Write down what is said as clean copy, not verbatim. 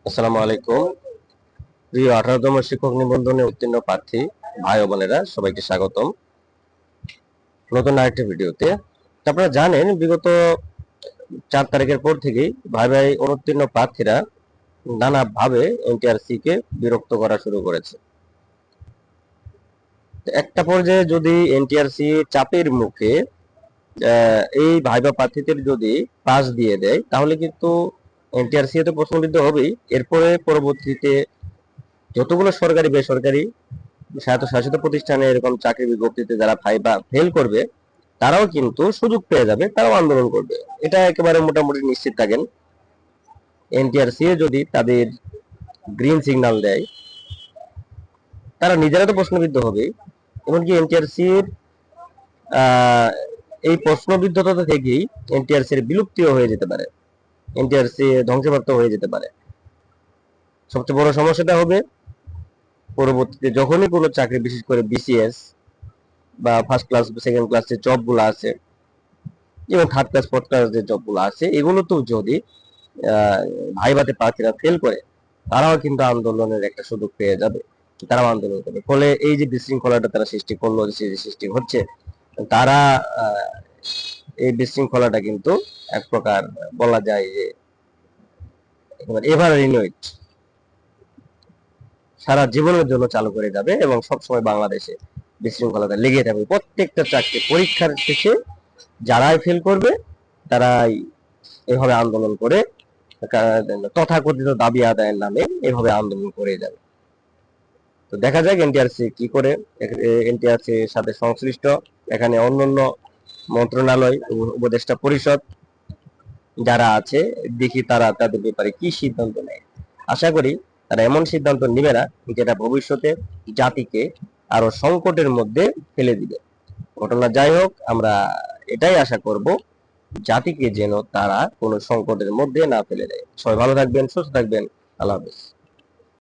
আসসালামু আলাইকুম। প্রিয় 18তম শিক্ষক নিবন্ধনে উত্তীর্ণ প্রার্থী ভাই ও বোনেরা, সবাইকে স্বাগতম নতুন আরেকটি ভিডিওতে। আপনারা জানেন, বিগত 4 তারিখের পর থেকেই ভাই ভাই অনুত্তীর্ণ প্রার্থীরা নানা ভাবে এনটিআরসি কে বিরক্ত করা শুরু করেছে। একটা পর্যায়ে যদি এনটিআরসি চাপের মুখে এই ভাইবা প্রার্থীদের যদি পাস দিয়ে দেয়, তাহলে কিন্তু এনটিআরসি তো প্রশ্নবিদ্ধ হবেই। এরপরে পরবর্তীতে যতগুলো সরকারি বেসরকারি স্বায়ত্তশাসিত প্রতিষ্ঠানে এরকম চাকরি বিজ্ঞপ্তিতে যারা ভাইবা ফেল করবে, তারাও কিন্তু সুযোগ পেয়ে যাবে, তারাও আন্দোলন করবে। এটা একেবারে মোটামুটি নিশ্চিত থাকেন। এনটিআরসি যদি তাদের গ্রিন সিগন্যাল দেয়, তারা নিজেরা তো প্রশ্নবিদ্ধ হবে। এমনকি এনটিআরসির এই প্রশ্নবিদ্ধতা থেকেই এনটিআরসির বিলুপ্তিও হয়ে যেতে পারে, এনটিআরসি ধ্বংসপ্রাপ্ত হয়ে যেতে পারে। সবচেয়ে বড় সমস্যাটা হবে পরবর্তীতে যখনই কোনো চাকরি, বিশেষ করে বিসিএস বা ফার্স্ট ক্লাস সেকেন্ড ক্লাস যে জব গুলো আছে এবং থার্ড ক্লাস ফোর্থ ক্লাস যে জব গুলো আছে, এগুলো তো যদি ভাইভাতে প্রার্থীরা ফেল করে, তারাও কিন্তু আন্দোলনের একটা সুযোগ পেয়ে যাবে, তারাও আন্দোলন করবে। ফলে এই যে বিশৃঙ্খলাটা তারা সৃষ্টি করলো, যে সৃষ্টি হচ্ছে, তারা এই বিশৃঙ্খলাটা কিন্তু এক প্রকার বলা যায় যে এভার রিনিউড, সারা জীবনের জন্য চালু করে যাবে এবং সবসময় বাংলাদেশে বিশৃঙ্খলাটা লেগে থাকবে। প্রত্যেকটা চাকরি পরীক্ষার শেষে যারাই ফেল করবে, তারাই এভাবে আন্দোলন করে তথাকথিত দাবি আদায়ের নামে এভাবে আন্দোলন করে যাবে। তো দেখা যাক এনটিআরসি কি করে। এনটিআরসি এর সাথে সংশ্লিষ্ট এখানে অন্যান্য মন্ত্রণালয়, উপদেষ্টা পরিষদ যারা আছে, দেখি তারা তাদের ব্যাপারে কি সিদ্ধান্ত নেয়। আশা করি তারা এমন সিদ্ধান্ত নিবে না যেটা ভবিষ্যতে জাতিকে আরো সংকটের মধ্যে ফেলে দিবে। ঘটনা যাই হোক, আমরা এটাই আশা করব, জাতিকে যেন তারা কোনো সংকটের মধ্যে না ফেলে দেয়। সবাই ভালো থাকবেন, সুস্থ থাকবেন। আল্লাহ হাফেজ।